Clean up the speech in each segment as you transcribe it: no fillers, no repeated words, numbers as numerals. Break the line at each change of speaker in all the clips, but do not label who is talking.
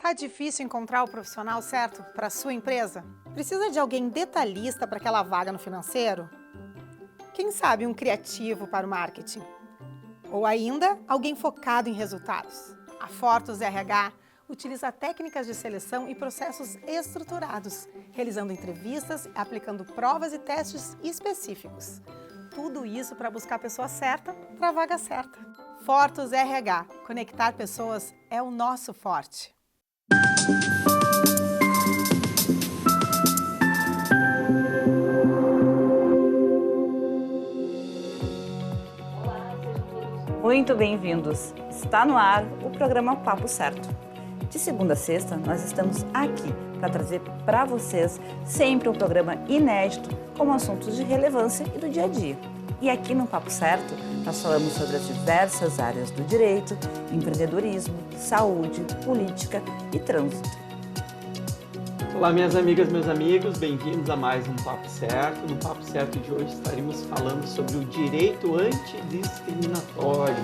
Tá difícil encontrar o profissional certo para a sua empresa? Precisa de alguém detalhista para aquela vaga no financeiro? Quem sabe um criativo para o marketing? Ou ainda, alguém focado em resultados? A Fortus RH utiliza técnicas de seleção e processos estruturados, realizando entrevistas, aplicando provas e testes específicos. Tudo isso para buscar a pessoa certa para a vaga certa. Fortus RH. Conectar pessoas é o nosso forte.
Muito bem-vindos! Está no ar o programa Papo Certo. De segunda a sexta, nós estamos aqui para trazer para vocês sempre um programa inédito com assuntos de relevância e do dia a dia. E aqui no Papo Certo, nós falamos sobre as diversas áreas do direito, empreendedorismo, saúde, política e trânsito.
Olá, minhas amigas, meus amigos, bem-vindos a mais um Papo Certo. No Papo Certo de hoje estaremos falando sobre o direito antidiscriminatório.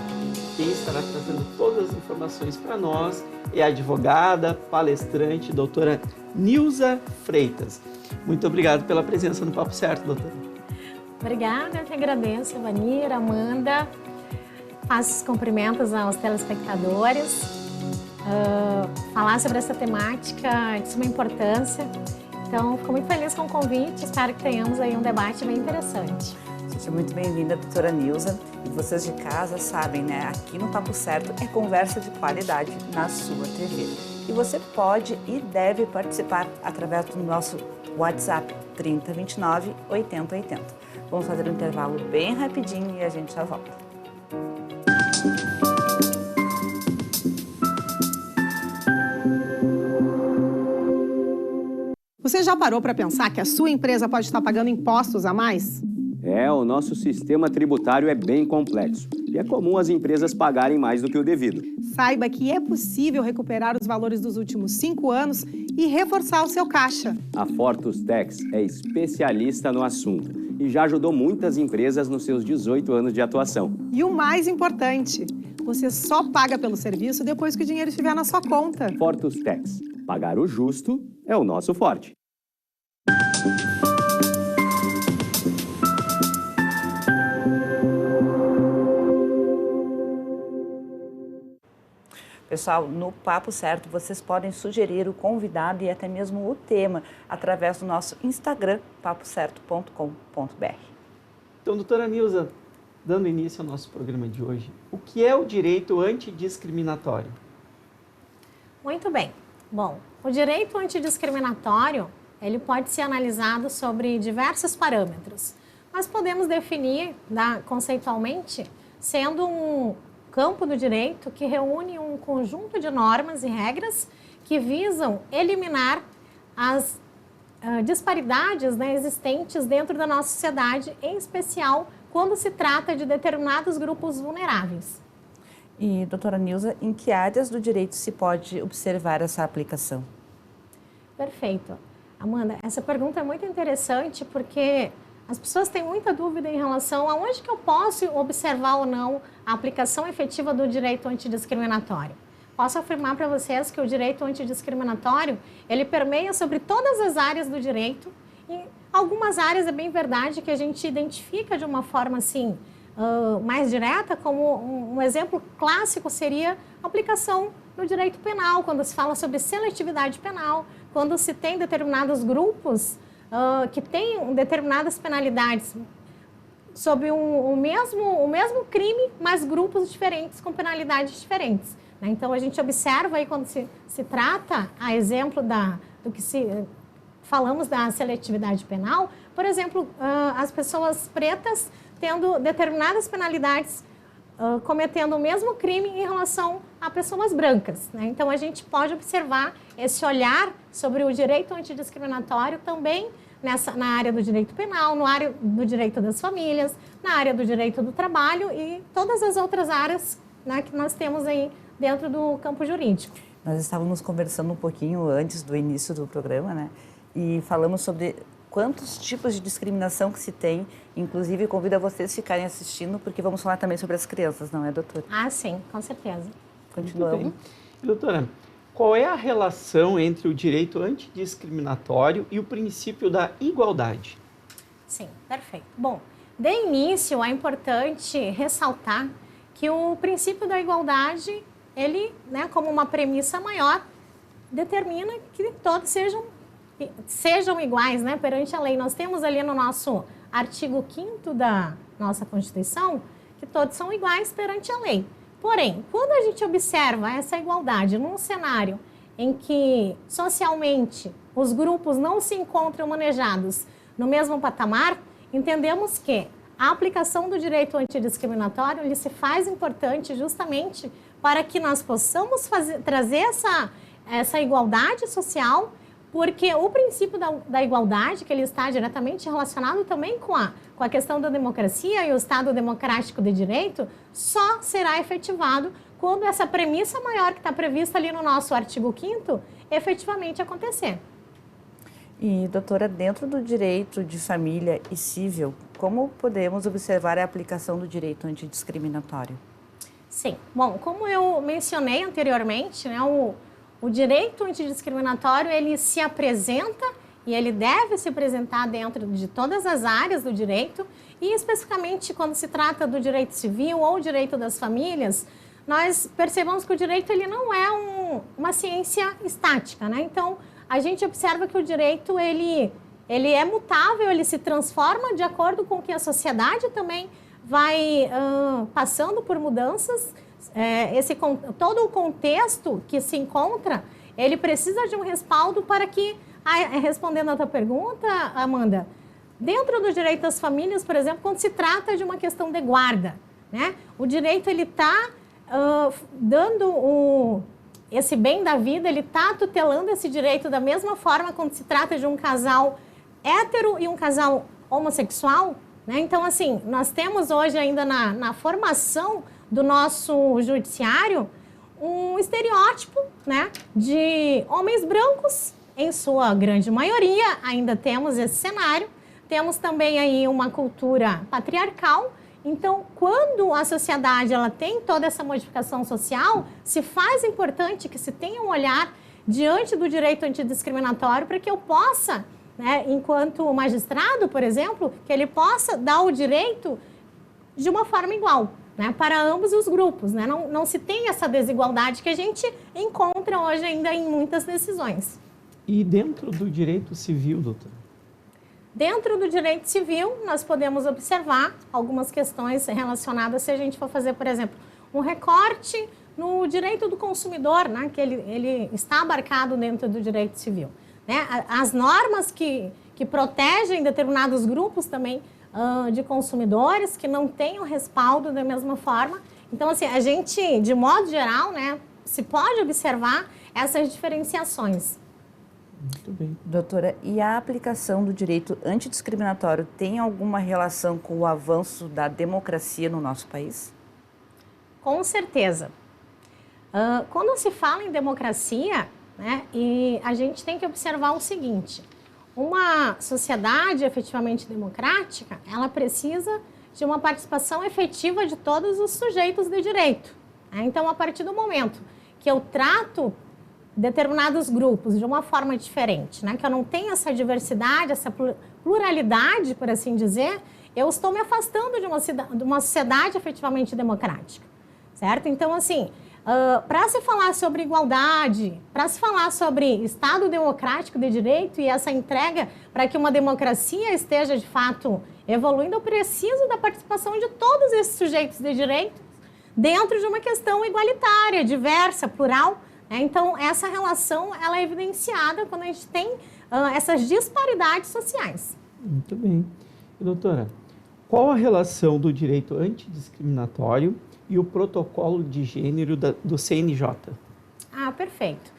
Quem estará trazendo todas as informações para nós é a advogada, palestrante, doutora Nilza Freitas. Muito obrigado pela presença no Papo Certo, doutora.
Obrigada, eu que agradeço, Vanira, Amanda. Faço os cumprimentos aos telespectadores. Falar sobre essa temática de suma importância. Então, fico muito feliz com o convite. Espero que tenhamos aí um debate bem interessante.
Seja muito bem-vinda, doutora Nilza. E vocês de casa sabem, né? Aqui no Papo Certo é conversa de qualidade na sua TV. E você pode e deve participar através do nosso WhatsApp 3029 8080. Vamos fazer um intervalo bem rapidinho e a gente já volta.
Você já parou para pensar que a sua empresa pode estar pagando impostos a mais?
O nosso sistema tributário é bem complexo e é comum as empresas pagarem mais do que o devido.
Saiba que é possível recuperar os valores dos últimos 5 anos e reforçar o seu caixa.
A Fortus Tax é especialista no assunto e já ajudou muitas empresas nos seus 18 anos de atuação.
E o mais importante, você só paga pelo serviço depois que o dinheiro estiver na sua conta.
Fortus Tax. Pagar o justo é o nosso forte.
Pessoal, no Papo Certo, vocês podem sugerir o convidado e até mesmo o tema através do nosso Instagram, papocerto.com.br.
Então, doutora Nilza, dando início ao nosso programa de hoje, o que é o direito antidiscriminatório?
Muito bem. Bom, o direito antidiscriminatório, ele pode ser analisado sobre diversos parâmetros. Nós podemos definir conceitualmente sendo um campo do direito que reúne um conjunto de normas e regras que visam eliminar as disparidades, né, existentes dentro da nossa sociedade, em especial quando se trata de determinados grupos vulneráveis.
E, doutora Nilza, em que áreas do direito se pode observar essa aplicação?
Perfeito. Amanda, essa pergunta é muito interessante porque as pessoas têm muita dúvida em relação a onde que eu posso observar ou não a aplicação efetiva do direito antidiscriminatório. Posso afirmar para vocês que o direito antidiscriminatório, ele permeia sobre todas as áreas do direito e algumas áreas é bem verdade que a gente identifica de uma forma assim, mais direta, como um exemplo clássico seria a aplicação no direito penal, quando se fala sobre seletividade penal, quando se tem determinados grupos que têm determinadas penalidades sobre o mesmo crime, mas grupos diferentes, com penalidades diferentes. Né? Então, a gente observa aí quando se trata, a exemplo do que falamos da seletividade penal, por exemplo, as pessoas pretas tendo determinadas penalidades, cometendo o mesmo crime em relação a pessoas brancas. Né? Então, a gente pode observar esse olhar sobre o direito antidiscriminatório também na área do direito penal, na área do direito das famílias, na área do direito do trabalho e todas as outras áreas, né, que nós temos aí dentro do campo jurídico.
Nós estávamos conversando um pouquinho antes do início do programa, né? E falamos sobre quantos tipos de discriminação que se tem. Inclusive, convido a vocês a ficarem assistindo, porque vamos falar também sobre as crianças, não é, doutora?
Ah, sim, com certeza.
Continuamos.
E, doutora, qual é a relação entre o direito antidiscriminatório e o princípio da igualdade?
Sim, perfeito. Bom, de início é importante ressaltar que o princípio da igualdade, ele, né, como uma premissa maior, determina que todos sejam iguais, né, perante a lei. Nós temos ali no nosso artigo 5º da nossa Constituição que todos são iguais perante a lei. Porém, quando a gente observa essa igualdade num cenário em que socialmente os grupos não se encontram manejados no mesmo patamar, entendemos que a aplicação do direito antidiscriminatório ele se faz importante justamente para que nós possamos trazer essa igualdade social, porque o princípio da igualdade, que ele está diretamente relacionado também com a questão da democracia e o Estado democrático de direito, só será efetivado quando essa premissa maior que está prevista ali no nosso artigo 5º efetivamente acontecer.
E, doutora, dentro do direito de família e civil, como podemos observar a aplicação do direito antidiscriminatório?
Sim, bom, como eu mencionei anteriormente, né, o direito antidiscriminatório, ele se apresenta e ele deve se apresentar dentro de todas as áreas do direito e especificamente quando se trata do direito civil ou direito das famílias, nós percebemos que o direito ele não é uma ciência estática, né? Então, a gente observa que o direito ele é mutável, ele se transforma de acordo com que a sociedade também vai passando por mudanças. Todo o contexto que se encontra, ele precisa de um respaldo para que, respondendo a tua pergunta, Amanda, dentro do direito das famílias, por exemplo, quando se trata de uma questão de guarda, né? O direito ele está dando esse bem da vida, ele está tutelando esse direito da mesma forma quando se trata de um casal hétero e um casal homossexual, né? Então, assim, nós temos hoje ainda na formação do nosso judiciário um estereótipo, né, de homens brancos, em sua grande maioria, ainda temos esse cenário, temos também aí uma cultura patriarcal. Então, quando a sociedade ela tem toda essa modificação social, se faz importante que se tenha um olhar diante do direito antidiscriminatório para que eu possa, né, enquanto magistrado, por exemplo, que ele possa dar o direito de uma forma igual, né, para ambos os grupos, né? Não se tem essa desigualdade que a gente encontra hoje ainda em muitas decisões.
E dentro do direito civil, doutora?
Dentro do direito civil, nós podemos observar algumas questões relacionadas, se a gente for fazer, por exemplo, um recorte no direito do consumidor, né, que ele está abarcado dentro do direito civil, né? As normas que protegem determinados grupos também de consumidores que não têm o respaldo da mesma forma. Então, assim, a gente, de modo geral, né, se pode observar essas diferenciações.
Muito bem.
Doutora, e a aplicação do direito antidiscriminatório tem alguma relação com o avanço da democracia no nosso país?
Com certeza. Quando se fala em democracia, né, e a gente tem que observar o seguinte: uma sociedade efetivamente democrática, ela precisa de uma participação efetiva de todos os sujeitos de direito, né? Então, a partir do momento que eu trato determinados grupos de uma forma diferente, né, que eu não tenho essa diversidade, essa pluralidade, por assim dizer, eu estou me afastando de uma sociedade efetivamente democrática, certo? Então, assim, para se falar sobre igualdade, para se falar sobre Estado democrático de direito e essa entrega para que uma democracia esteja, de fato, evoluindo, eu preciso da participação de todos esses sujeitos de direito dentro de uma questão igualitária, diversa, plural. Então, essa relação ela é evidenciada quando a gente tem essas disparidades sociais.
Muito bem. E, doutora, qual a relação do direito antidiscriminatório e o protocolo de gênero do CNJ?
Ah, perfeito.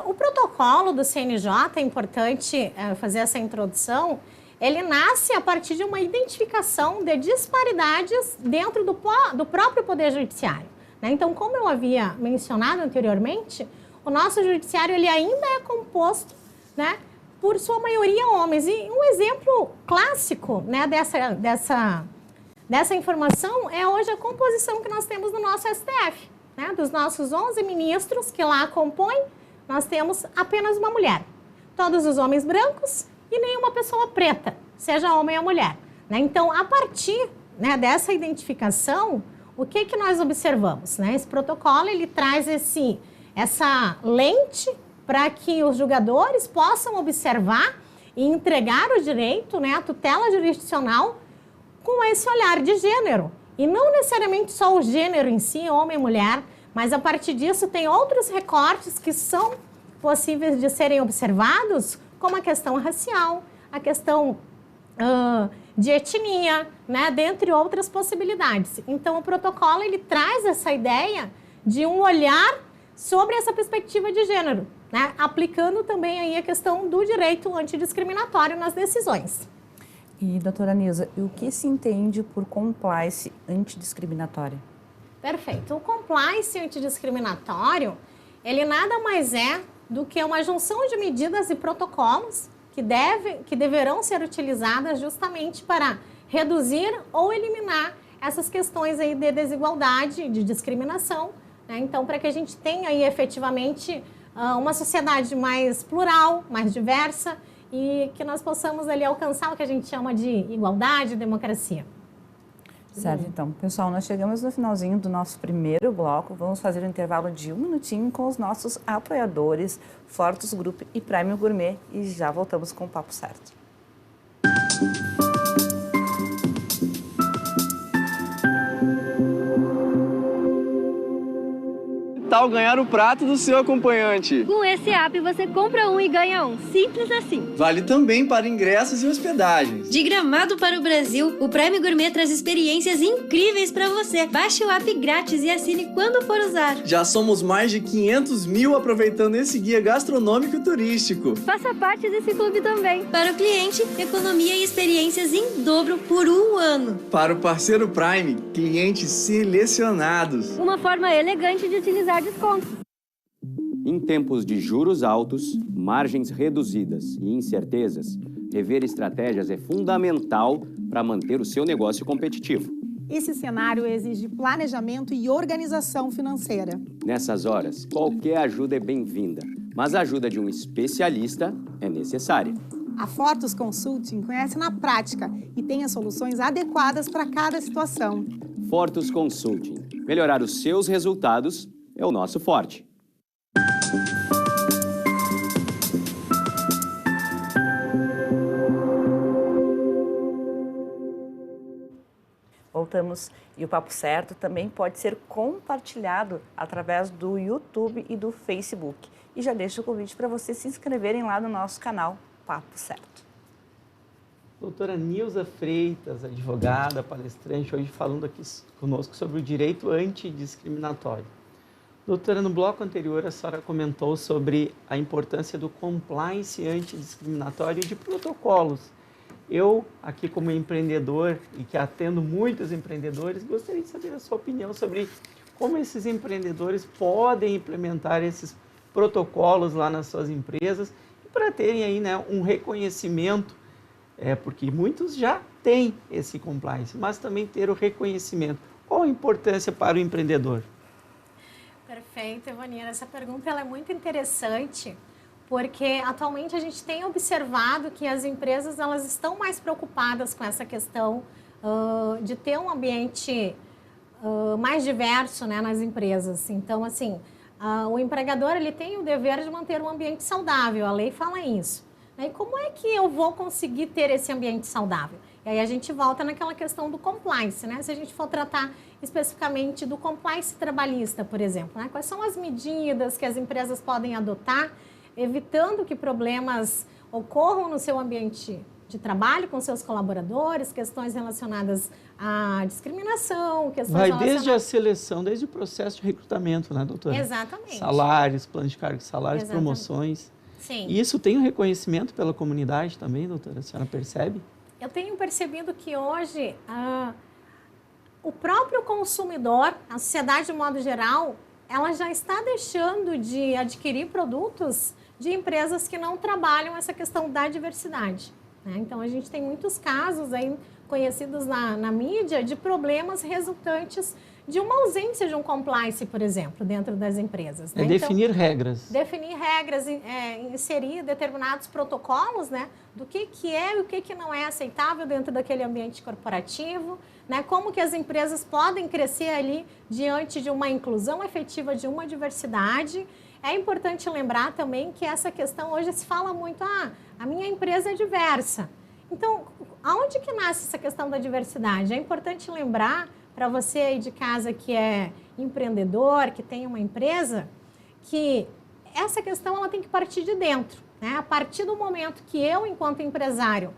O protocolo do CNJ, é importante fazer essa introdução, ele nasce a partir de uma identificação de disparidades dentro do próprio Poder Judiciário. Então, como eu havia mencionado anteriormente, o nosso judiciário ele ainda é composto, né, por sua maioria homens. E um exemplo clássico, né, dessa informação é hoje a composição que nós temos no nosso STF. né, dos nossos 11 ministros que lá compõem, nós temos apenas uma mulher. Todos os homens brancos e nenhuma pessoa preta, seja homem ou mulher. Né? Então, a partir, né, dessa identificação, o que nós observamos? Né? Esse protocolo ele traz essa lente para que os julgadores possam observar e entregar o direito, né, a tutela jurisdicional, com esse olhar de gênero. E não necessariamente só o gênero em si, homem e mulher, mas a partir disso tem outros recortes que são possíveis de serem observados, como a questão racial, a questão de etnia, né, dentre outras possibilidades. Então, o protocolo ele traz essa ideia de um olhar sobre essa perspectiva de gênero, né, aplicando também aí a questão do direito antidiscriminatório nas decisões.
E, doutora Nilza, o que se entende por compliance antidiscriminatório?
Perfeito. O compliance antidiscriminatório, ele nada mais é do que uma junção de medidas e protocolos que deverão ser utilizadas justamente para reduzir ou eliminar essas questões aí de desigualdade, de discriminação, né? Então, para que a gente tenha aí efetivamente uma sociedade mais plural, mais diversa e que nós possamos ali alcançar o que a gente chama de igualdade e democracia.
Certo, então, pessoal, nós chegamos no finalzinho do nosso primeiro bloco. Vamos fazer um intervalo de 1 minutinho com os nossos apoiadores, Fortus Group e Prêmio Gourmet, e já voltamos com o Papo Certo.
Tal ganhar o prato do seu acompanhante.
Com esse app você compra um e ganha um. Simples assim.
Vale também para ingressos e hospedagens.
De Gramado para o Brasil, o Prêmio Gourmet traz experiências incríveis para você. Baixe o app grátis e assine quando for usar.
Já somos mais de 500 mil aproveitando esse guia gastronômico e turístico.
Faça parte desse clube também. Para o cliente, economia e experiências em dobro por 1 ano.
Para o parceiro Prime, clientes selecionados.
Uma forma elegante de utilizar descontos.
Em tempos de juros altos, margens reduzidas e incertezas, rever estratégias é fundamental para manter o seu negócio competitivo.
Esse cenário exige planejamento e organização financeira.
Nessas horas, qualquer ajuda é bem-vinda, mas a ajuda de um especialista é necessária.
A Fortus Consulting conhece na prática e tem as soluções adequadas para cada situação.
Fortus Consulting. Melhorar os seus resultados é o nosso forte.
Voltamos e o Papo Certo também pode ser compartilhado através do YouTube e do Facebook. E já deixo o convite para vocês se inscreverem lá no nosso canal Papo Certo.
Doutora Nilza Freitas, advogada, palestrante, hoje falando aqui conosco sobre o direito antidiscriminatório. Doutora, no bloco anterior a senhora comentou sobre a importância do compliance antidiscriminatório e de protocolos. Eu, aqui como empreendedor e que atendo muitos empreendedores, gostaria de saber a sua opinião sobre como esses empreendedores podem implementar esses protocolos lá nas suas empresas e para terem aí, né, um reconhecimento, porque muitos já têm esse compliance, mas também ter o reconhecimento. Qual a importância para o empreendedor?
Perfeito, Evanira. Essa pergunta ela é muito interessante, porque atualmente a gente tem observado que as empresas elas estão mais preocupadas com essa questão de ter um ambiente mais diverso, né, nas empresas. Então, assim, o empregador ele tem o dever de manter um ambiente saudável, a lei fala isso. E como é que eu vou conseguir ter esse ambiente saudável? E aí a gente volta naquela questão do compliance, né? Se a gente for tratar especificamente do compliance trabalhista, por exemplo, né? Quais são as medidas que as empresas podem adotar, evitando que problemas ocorram no seu ambiente de trabalho com seus colaboradores, questões relacionadas à discriminação, questões relacionadas...
Desde a seleção, desde o processo de recrutamento, né, doutora?
Exatamente.
Salários, planos de cargos, salários,
Exatamente.
Promoções.
Sim.
E isso tem um reconhecimento pela comunidade também, doutora? A senhora percebe?
Eu tenho percebido que hoje o próprio consumidor, a sociedade de modo geral, ela já está deixando de adquirir produtos de empresas que não trabalham essa questão da diversidade, né? Então, a gente tem muitos casos aí conhecidos na mídia de problemas resultantes de uma ausência de um compliance, por exemplo, dentro das empresas. Né?
Definir regras.
Definir regras, inserir determinados protocolos, né, do que é e o que não é aceitável dentro daquele ambiente corporativo, né, como que as empresas podem crescer ali diante de uma inclusão efetiva de uma diversidade. É importante lembrar também que essa questão hoje se fala muito, a minha empresa é diversa. Então, aonde que nasce essa questão da diversidade? É importante lembrar para você aí de casa que é empreendedor, que tem uma empresa, que essa questão ela tem que partir de dentro. Né? A partir do momento que eu, enquanto empresário,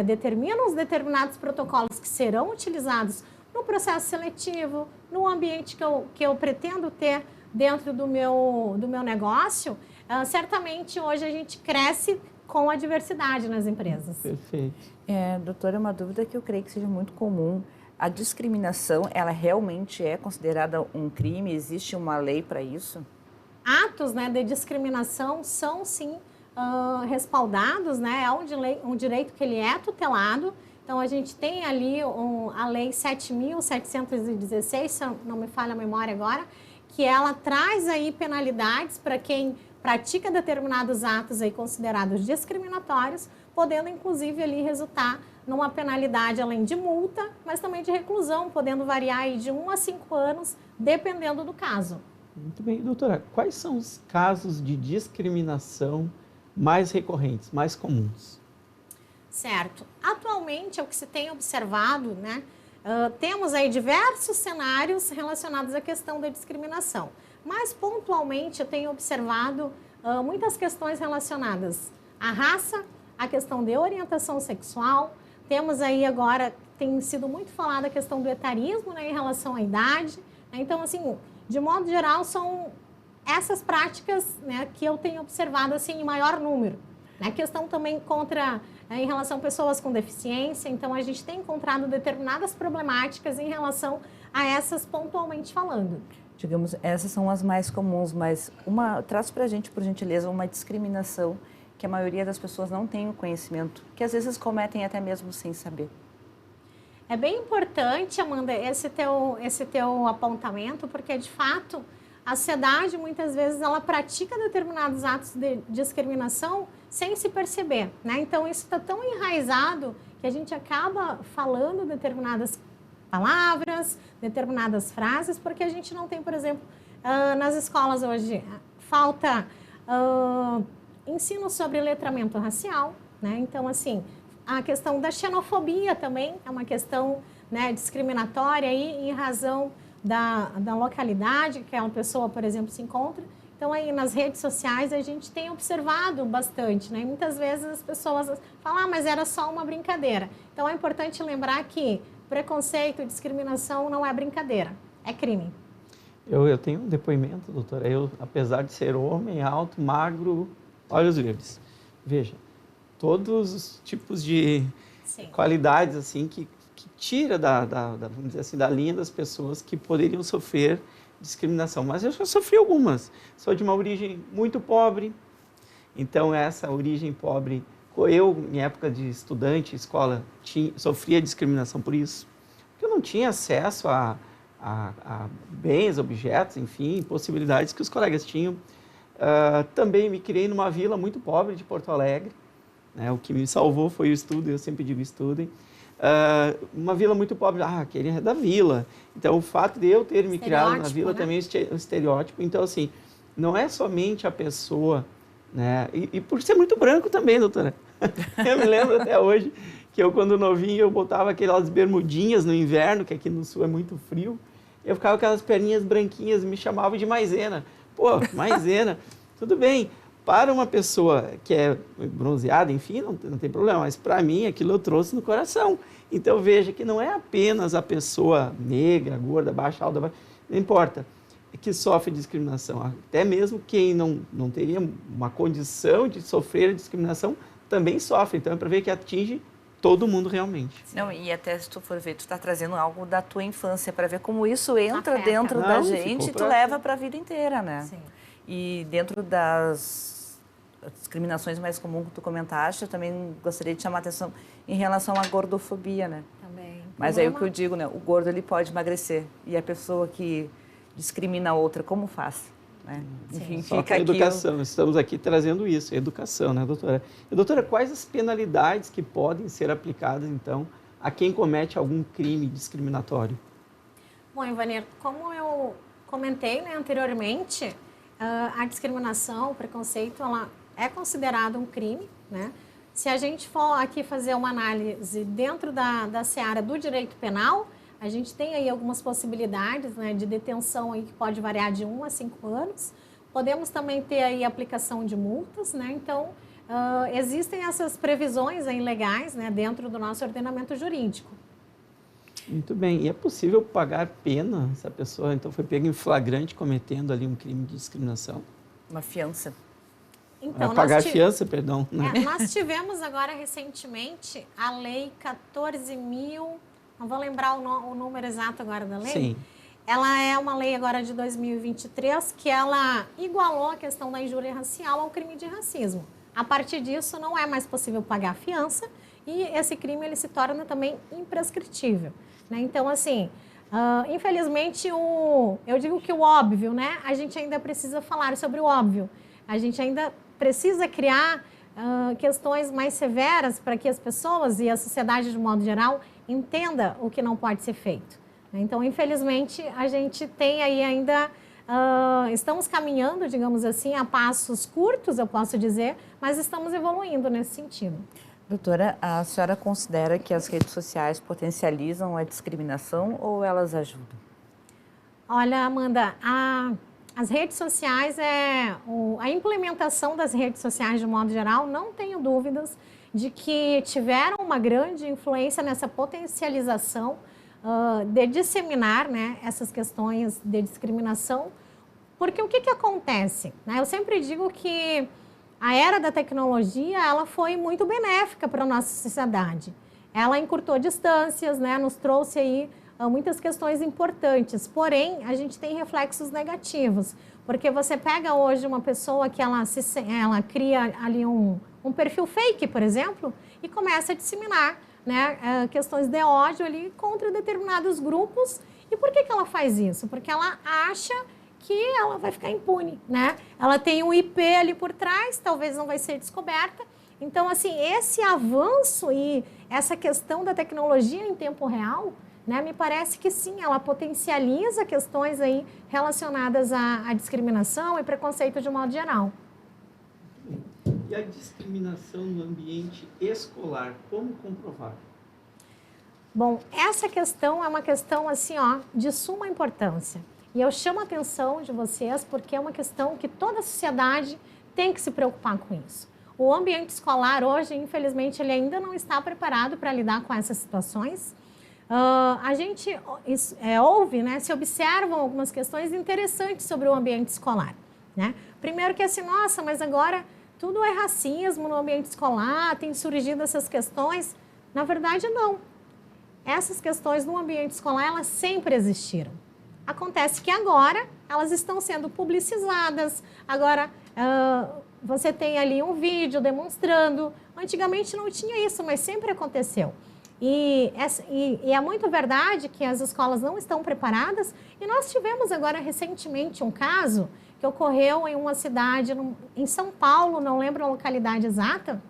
determino os determinados protocolos que serão utilizados no processo seletivo, no ambiente que eu pretendo ter dentro do meu negócio, certamente hoje a gente cresce com a diversidade nas empresas.
Perfeito.
Doutora, uma dúvida que eu creio que seja muito comum. A discriminação, ela realmente é considerada um crime? Existe uma lei para isso?
Atos, né, de discriminação são, sim, respaldados, né? É um direito que ele é tutelado. Então, a gente tem ali a Lei 7.716, se não me falha a memória agora, que ela traz aí penalidades para quem pratica determinados atos aí considerados discriminatórios, podendo, inclusive, ali resultar numa penalidade além de multa, mas também de reclusão, podendo variar aí de 1 a 5 anos, dependendo do caso.
Muito bem. Doutora, quais são os casos de discriminação mais recorrentes, mais comuns?
Certo. Atualmente, é o que se tem observado, né? Temos aí diversos cenários relacionados à questão da discriminação. Mas, pontualmente, eu tenho observado muitas questões relacionadas à raça, à questão de orientação sexual. Temos aí agora, tem sido muito falada a questão do etarismo, né, em relação à idade. Então, assim, de modo geral, são essas práticas, né, que eu tenho observado assim, em maior número. A questão também em relação a pessoas com deficiência. Então, a gente tem encontrado determinadas problemáticas em relação a essas pontualmente falando.
Digamos, essas são as mais comuns, mas traz para a gente, por gentileza, uma discriminação que a maioria das pessoas não tem o conhecimento, que às vezes cometem até mesmo sem saber.
É bem importante, Amanda, esse teu apontamento, porque, de fato, a sociedade, muitas vezes, ela pratica determinados atos de discriminação sem se perceber, né? Então, isso está tão enraizado que a gente acaba falando determinadas palavras, determinadas frases, porque a gente não tem, por exemplo, nas escolas hoje, falta ensino sobre letramento racial, né? Então, assim, a questão da xenofobia também é uma questão, né, discriminatória aí, em razão da localidade que aquela pessoa, por exemplo, se encontra. Então, aí nas redes sociais a gente tem observado bastante, né? E muitas vezes as pessoas falam, mas era só uma brincadeira. Então, é importante lembrar que preconceito e discriminação não é brincadeira, é crime.
Eu tenho um depoimento, doutora. Eu, apesar de ser homem, alto, magro, olhos verdes. Veja, todos os tipos de qualidades assim que tira vamos dizer assim, da linha das pessoas que poderiam sofrer discriminação. Mas eu já sofri algumas. Sou de uma origem muito pobre, então essa origem pobre, eu, em época de estudante, escola, sofria discriminação por isso. Porque eu não tinha acesso a bens, objetos, enfim, possibilidades que os colegas tinham. Também me criei numa vila muito pobre de Porto Alegre, né? O que me salvou foi o estudo, eu sempre digo estudem. Uma vila muito pobre, aquele é da vila. Então, o fato de eu ter me criado na vila, né? Também é um estereótipo. Então, assim, não é somente a pessoa, né? E por ser muito branco também, doutora. Eu me lembro até hoje que eu, quando novinho, eu botava aquelas bermudinhas no inverno, que aqui no sul é muito frio. Eu ficava com aquelas perninhas branquinhas, me chamavam de maisena. Pô, maisena, tudo bem. Para uma pessoa que é bronzeada, enfim, não tem problema. Mas para mim, aquilo eu trouxe no coração. Então, veja que não é apenas a pessoa negra, gorda, baixa, alta, baixa, não importa, que sofre discriminação. Até mesmo quem não teria uma condição de sofrer discriminação também sofre. Então, é para ver que atinge todo mundo realmente.
Não, e até se tu for ver, tu está trazendo algo da tua infância para ver como isso entra dentro da gente e tu leva para a vida inteira, né?
Sim.
E dentro das discriminações mais comuns que tu comentaste, eu também gostaria de chamar a atenção em relação à gordofobia, né?
Também.
Mas aí o que eu digo, né? O gordo ele pode emagrecer e a pessoa que discrimina a outra, como faz? Né? Enfim,
Só
fica
com a
aqui.
educação, estamos aqui trazendo isso, educação, né, doutora? E, doutora, quais as penalidades que podem ser aplicadas, então, a quem comete algum crime discriminatório?
Bom, Ivanir, como eu comentei, né, anteriormente, a discriminação, o preconceito, ela é considerado um crime, né? Se a gente for aqui fazer uma análise dentro da seara do direito penal, a gente tem aí algumas possibilidades, né, de detenção aí que pode variar de 1 a 5 anos. Podemos também ter aí aplicação de multas, né? Então, existem essas previsões aí legais, né, dentro do nosso ordenamento jurídico.
Muito bem. E é possível pagar pena se a pessoa, então, foi pega em flagrante cometendo ali um crime de discriminação?
Uma fiança.
Então,
pagar fiança, perdão. Né?
Nós tivemos agora recentemente a lei 14.000, não vou lembrar o número exato agora da lei.
Sim.
Ela é uma lei agora de 2023 que ela igualou a questão da injúria racial ao crime de racismo. A partir disso, não é mais possível pagar fiança e esse crime ele se torna também imprescritível. Né? Então, assim, infelizmente, eu digo que o óbvio, né? A gente ainda precisa falar sobre o óbvio. A gente ainda precisa criar questões mais severas para que as pessoas e a sociedade, de modo geral, entenda o que não pode ser feito. Então, infelizmente, a gente tem aí ainda... estamos caminhando, digamos assim, a passos curtos, eu posso dizer, mas estamos evoluindo nesse sentido.
Doutora, a senhora considera que as redes sociais potencializam a discriminação ou elas ajudam?
Olha, Amanda, as redes sociais, a implementação das redes sociais de modo geral, não tenho dúvidas de que tiveram uma grande influência nessa potencialização de disseminar, né, essas questões de discriminação, porque o que acontece? Né? Eu sempre digo que a era da tecnologia ela foi muito benéfica para a nossa sociedade. Ela encurtou distâncias, né, nos trouxe aí muitas questões importantes, porém, a gente tem reflexos negativos, porque você pega hoje uma pessoa que ela cria ali um perfil fake, por exemplo, e começa a disseminar, né, questões de ódio ali contra determinados grupos. E por que ela faz isso? Porque ela acha que ela vai ficar impune, né? Ela tem um IP ali por trás, talvez não vai ser descoberta. Então, assim, esse avanço e essa questão da tecnologia em tempo real, né, me parece que sim, ela potencializa questões aí relacionadas à discriminação e preconceito de modo geral.
E a discriminação no ambiente escolar, como comprovar?
Bom, essa questão é uma questão assim, de suma importância. E eu chamo a atenção de vocês porque é uma questão que toda a sociedade tem que se preocupar com isso. O ambiente escolar hoje, infelizmente, ele ainda não está preparado para lidar com essas situações. A gente ouve, né, se observam algumas questões interessantes sobre o ambiente escolar. Né? Primeiro que assim, nossa, mas agora tudo é racismo no ambiente escolar, tem surgido essas questões. Na verdade, não. Essas questões no ambiente escolar, elas sempre existiram. Acontece que agora elas estão sendo publicizadas, agora você tem ali um vídeo demonstrando. Antigamente não tinha isso, mas sempre aconteceu. E é muito verdade que as escolas não estão preparadas. E nós tivemos agora recentemente um caso que ocorreu em uma cidade em São Paulo, não lembro a localidade exata,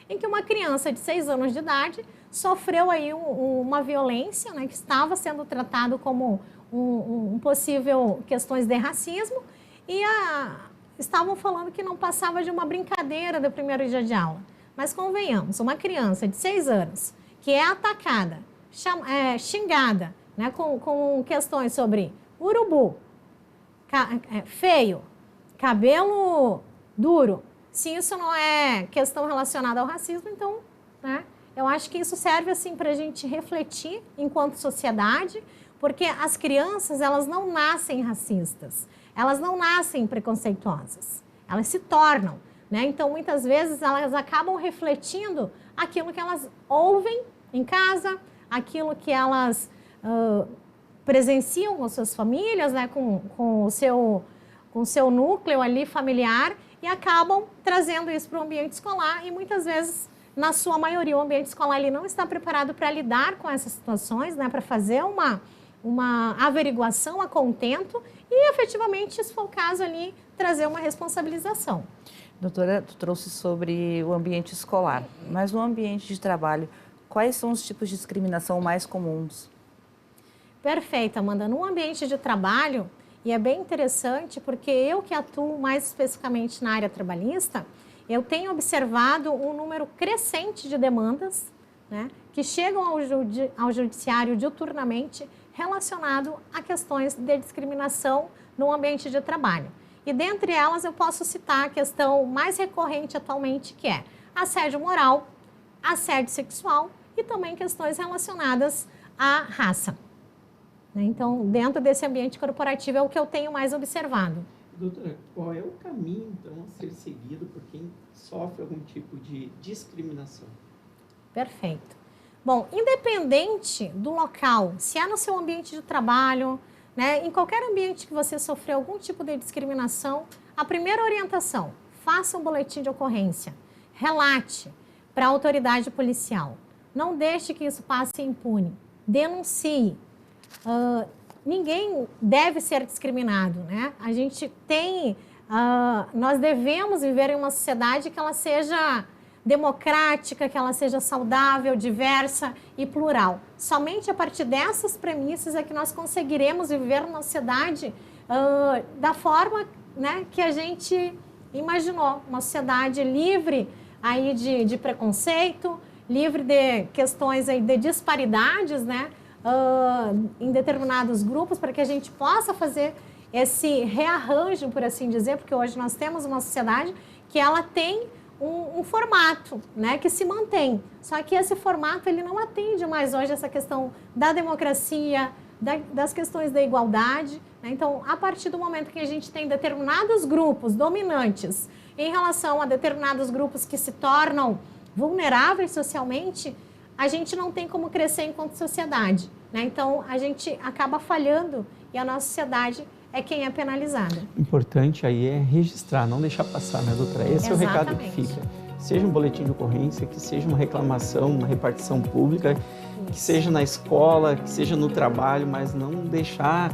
em que uma criança de 6 anos de idade sofreu aí uma violência, né, que estava sendo tratado como um possível questões de racismo e estavam falando que não passava de uma brincadeira do primeiro dia de aula. Mas convenhamos, uma criança de 6 anos que é atacada, xingada, né, com questões sobre urubu, feio, cabelo duro, se isso não é questão relacionada ao racismo, então, né, eu acho que isso serve assim para a gente refletir enquanto sociedade, porque as crianças, elas não nascem racistas, elas não nascem preconceituosas, elas se tornam, né? Então, muitas vezes, elas acabam refletindo aquilo que elas ouvem em casa, aquilo que elas presenciam com suas famílias, né? com o seu núcleo ali familiar, e acabam trazendo isso para o ambiente escolar e muitas vezes na sua maioria, o ambiente escolar ele não está preparado para lidar com essas situações, né, para fazer uma averiguação a contento e, efetivamente, se for o caso ali, trazer uma responsabilização.
Doutora, tu trouxe sobre o ambiente escolar, mas no ambiente de trabalho, quais são os tipos de discriminação mais comuns?
Perfeito, Amanda. No ambiente de trabalho, e é bem interessante porque eu que atuo mais especificamente na área trabalhista, eu tenho observado um número crescente de demandas, né, que chegam ao judiciário diuturnamente relacionado a questões de discriminação no ambiente de trabalho. E dentre elas eu posso citar a questão mais recorrente atualmente, que é assédio moral, assédio sexual e também questões relacionadas à raça. Então, dentro desse ambiente corporativo é o que eu tenho mais observado.
Doutora, qual é o caminho, então, a ser seguido por quem sofre algum tipo de discriminação?
Perfeito. Bom, independente do local, se é no seu ambiente de trabalho, né, em qualquer ambiente que você sofreu algum tipo de discriminação, a primeira orientação, faça um boletim de ocorrência, relate para a autoridade policial. Não deixe que isso passe impune, denuncie. Ninguém deve ser discriminado, né? A gente tem, nós devemos viver em uma sociedade que ela seja democrática, que ela seja saudável, diversa e plural. Somente a partir dessas premissas é que nós conseguiremos viver numa sociedade da forma, né, que a gente imaginou, uma sociedade livre aí de preconceito, livre de questões aí de disparidades, né? Em determinados grupos, para que a gente possa fazer esse rearranjo, por assim dizer, porque hoje nós temos uma sociedade que ela tem um formato, né, que se mantém. Só que esse formato ele não atende mais hoje essa questão da democracia, das questões da igualdade, né? Então, a partir do momento que a gente tem determinados grupos dominantes em relação a determinados grupos que se tornam vulneráveis socialmente, a gente não tem como crescer enquanto sociedade, né? Então, a gente acaba falhando e a nossa sociedade é quem é penalizada.
O importante aí é registrar, não deixar passar, né, doutora? Esse é o recado que fica. Seja um boletim de ocorrência, que seja uma reclamação, uma repartição pública, que seja na escola, que seja no trabalho, mas não deixar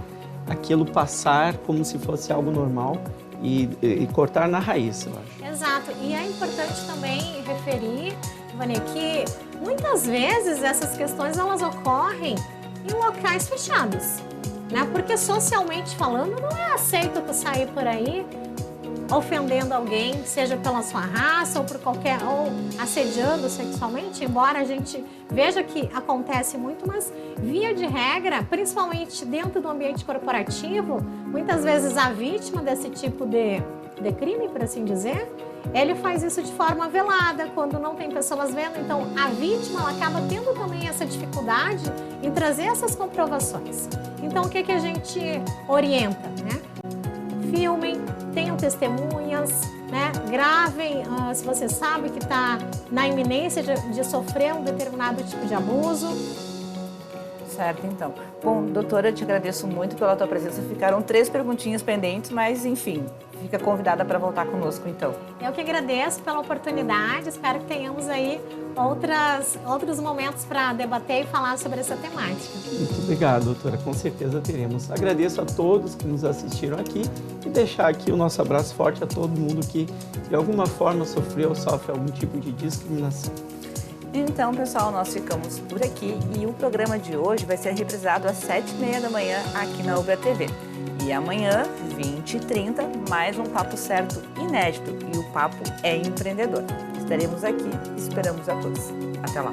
aquilo passar como se fosse algo normal e cortar na raiz, eu acho.
Exato. E é importante também referir, Vânia, que muitas vezes essas questões elas ocorrem em locais fechados, né? Porque socialmente falando não é aceito tu sair por aí ofendendo alguém, seja pela sua raça ou por qualquer, ou assediando sexualmente, embora a gente veja que acontece muito, mas via de regra, principalmente dentro do ambiente corporativo, muitas vezes a vítima desse tipo de crime, por assim dizer, ele faz isso de forma velada, quando não tem pessoas vendo. Então, a vítima ela acaba tendo também essa dificuldade em trazer essas comprovações. Então, o que a gente orienta, né? Filmem, tenham testemunhas, né? Gravem se você sabe que está na iminência de sofrer um determinado tipo de abuso.
Certo, então. Bom, doutora, eu te agradeço muito pela tua presença. Ficaram 3 perguntinhas pendentes, mas, enfim, fica convidada para voltar conosco, então.
Eu que agradeço pela oportunidade. Espero que tenhamos aí outros momentos para debater e falar sobre essa temática.
Muito obrigado, doutora. Com certeza teremos. Agradeço a todos que nos assistiram aqui e deixar aqui o nosso abraço forte a todo mundo que, de alguma forma, sofreu ou sofre algum tipo de discriminação.
Então, pessoal, nós ficamos por aqui e o programa de hoje vai ser reprisado às 7h30 da manhã aqui na Ubra TV. E amanhã, 20h30, mais um Papo Certo inédito. E o papo é empreendedor. Estaremos aqui, esperamos a todos. Até lá!